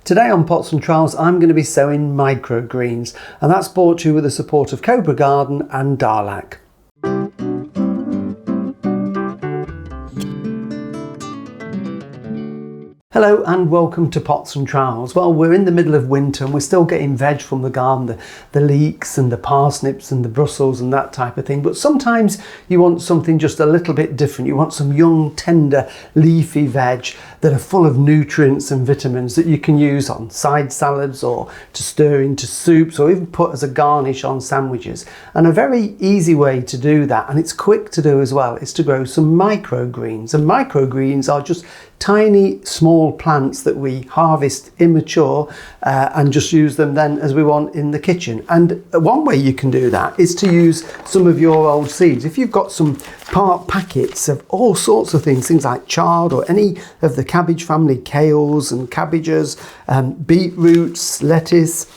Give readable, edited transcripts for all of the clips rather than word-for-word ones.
Today on Pots and Trowels I'm going to be sowing microgreens, and that's brought to you with the support of Cobra Garden and Allett. Hello and welcome to Pots and Trowels. Well, we're in the middle of winter and we're still getting veg from the garden, the leeks and the parsnips and the Brussels and that type of thing. But sometimes you want something just a little bit different. You want some young, tender, leafy veg that are full of nutrients and vitamins that you can use on side salads or to stir into soups or even put as a garnish on sandwiches. And a very easy way to do that, and it's quick to do as well, is to grow some microgreens. And microgreens are just tiny small plants that we harvest immature and just use them then as we want in the kitchen. And one way you can do that is to use some of your old seeds. If you've got some part packets of all sorts of things like chard or any of the cabbage family, kales and cabbages, beetroots, lettuce,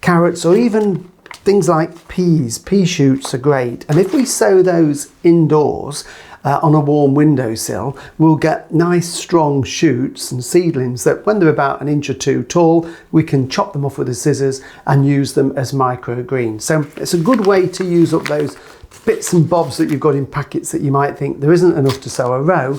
carrots, or even things like peas. Pea shoots are great, and if we sow those indoors on a warm windowsill, we'll get nice strong shoots and seedlings that when they're about an inch or two tall, we can chop them off with the scissors and use them as microgreens. So it's a good way to use up those bits and bobs that you've got in packets that you might think there isn't enough to sow a row.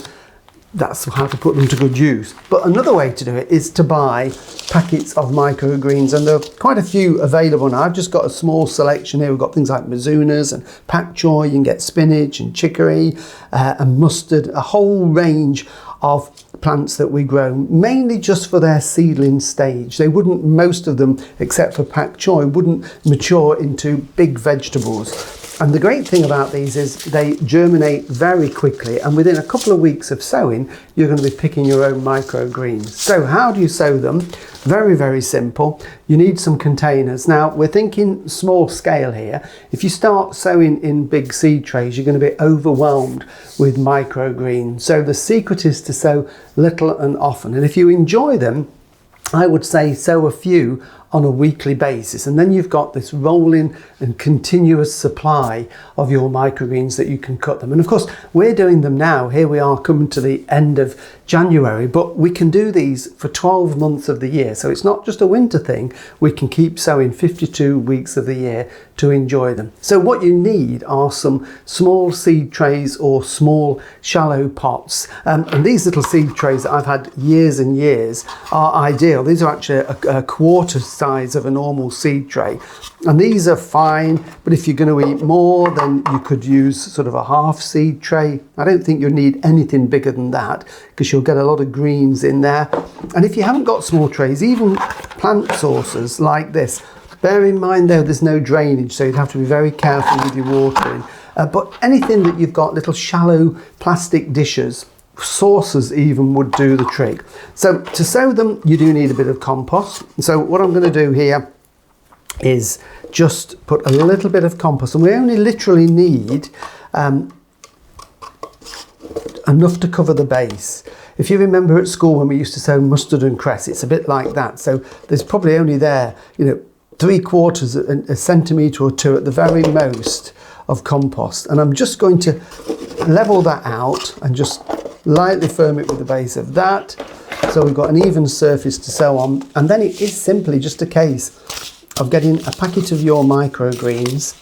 That's how to put them to good use. But another way to do it is to buy packets of microgreens, and there are quite a few available now. I've just got a small selection here. We've got things like mazunas and pak choy. You can get spinach and chicory and mustard, a whole range of plants that we grow mainly just for their seedling stage. They wouldn't, most of them except for pak choy, wouldn't mature into big vegetables. And the great thing about these is they germinate very quickly, and within a couple of weeks of sowing, you're going to be picking your own microgreens. So how do you sow them? Very, very simple. You need some containers. Now, we're thinking small scale here. If you start sowing in big seed trays, you're going to be overwhelmed with microgreens. So the secret is to sow little and often. And if you enjoy them, I would say sow a few on a weekly basis, and then you've got this rolling and continuous supply of your microgreens that you can cut them. And of course, we're doing them now. Here we are coming to the end of January, but we can do these for 12 months of the year. So it's not just a winter thing. We can keep sowing 52 weeks of the year to enjoy them. So what you need are some small seed trays or small shallow pots. And these little seed trays that I've had years and years are ideal. These are actually a quarter size of a normal seed tray, and these are fine, but if you're going to eat more, then you could use sort of a half seed tray. I don't think you'll need anything bigger than that because you'll get a lot of greens in there. And if you haven't got small trays, even plant saucers like this, bear in mind though there's no drainage, so you'd have to be very careful with your watering, but anything that you've got, little shallow plastic dishes, saucers even, would do the trick. So to sow them, you do need a bit of compost. So what I'm going to do here is just put a little bit of compost, and we only literally need enough to cover the base. If you remember at school when we used to sow mustard and cress, it's a bit like that. So there's probably only there, 3/4 a centimetre or two at the very most of compost, and I'm just going to level that out and just lightly firm it with the base of that, so we've got an even surface to sow on. And then it is simply just a case of getting a packet of your microgreens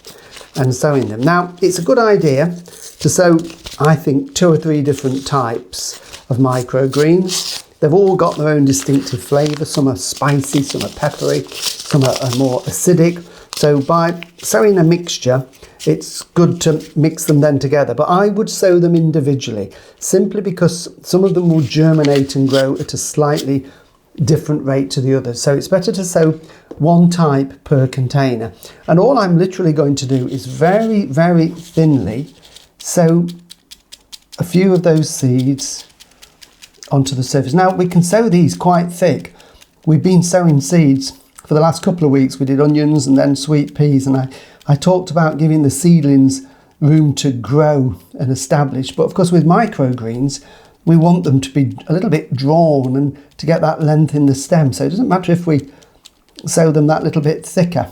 and sowing them. Now, it's a good idea to sow, I think, 2 or 3 different types of microgreens. They've all got their own distinctive flavour. Some are spicy, some are peppery, some are more acidic. So by sowing a mixture, it's good to mix them then together, but I would sow them individually simply because some of them will germinate and grow at a slightly different rate to the others. So it's better to sow one type per container. And all I'm literally going to do is very, very thinly sow a few of those seeds onto the surface. Now, we can sow these quite thick. We've been sowing seeds for the last couple of weeks. We did onions and then sweet peas, and I talked about giving the seedlings room to grow and establish. But of course, with microgreens, we want them to be a little bit drawn and to get that length in the stem. So it doesn't matter if we sow them that little bit thicker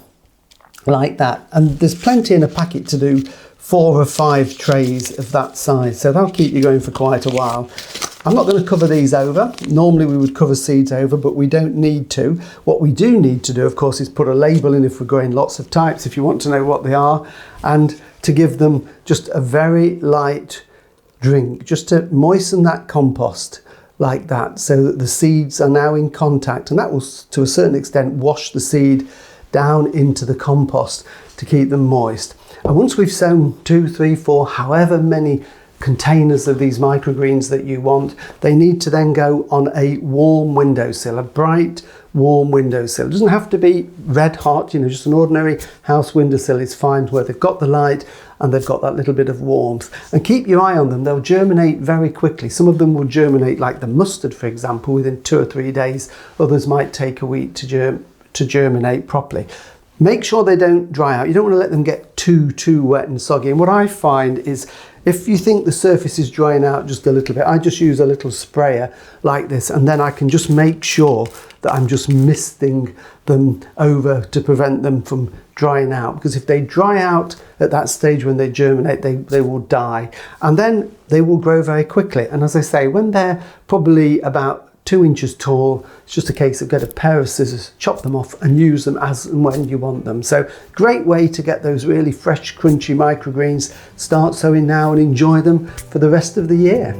like that. And there's plenty in a packet to do 4 or 5 trays of that size. So that'll keep you going for quite a while. I'm not going to cover these over. Normally we would cover seeds over, but we don't need to. What we do need to do, of course, is put a label in if we're growing lots of types, if you want to know what they are, and to give them just a very light drink, just to moisten that compost like that, so that the seeds are now in contact, and that will to a certain extent wash the seed down into the compost to keep them moist. And once we've sown 2, 3, 4, however many containers of these microgreens that you want, they need to then go on a warm windowsill, a bright warm windowsill. It doesn't have to be red hot, you know, just an ordinary house windowsill is fine, where they've got the light and they've got that little bit of warmth. And keep your eye on them, they'll germinate very quickly. Some of them will germinate, like the mustard for example, within 2 or 3 days. Others might take a week to germinate properly. Make sure they don't dry out. You don't want to let them get too wet and soggy. And what I find is, if you think the surface is drying out just a little bit, I just use a little sprayer like this, and then I can just make sure that I'm just misting them over to prevent them from drying out. Because if they dry out at that stage when they germinate, they will die. And then they will grow very quickly. And as I say, when they're probably about 2 inches tall, it's just a case of get a pair of scissors, chop them off and use them as and when you want them. So great way to get those really fresh, crunchy microgreens. Start sowing now and enjoy them for the rest of the year.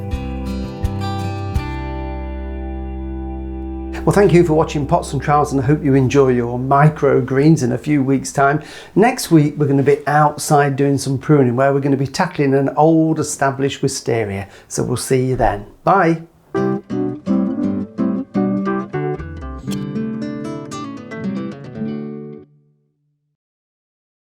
Well, thank you for watching Pots and Trowels, and I hope you enjoy your microgreens in a few weeks' time. Next week, we're going to be outside doing some pruning, where we're going to be tackling an old established wisteria. So we'll see you then. Bye.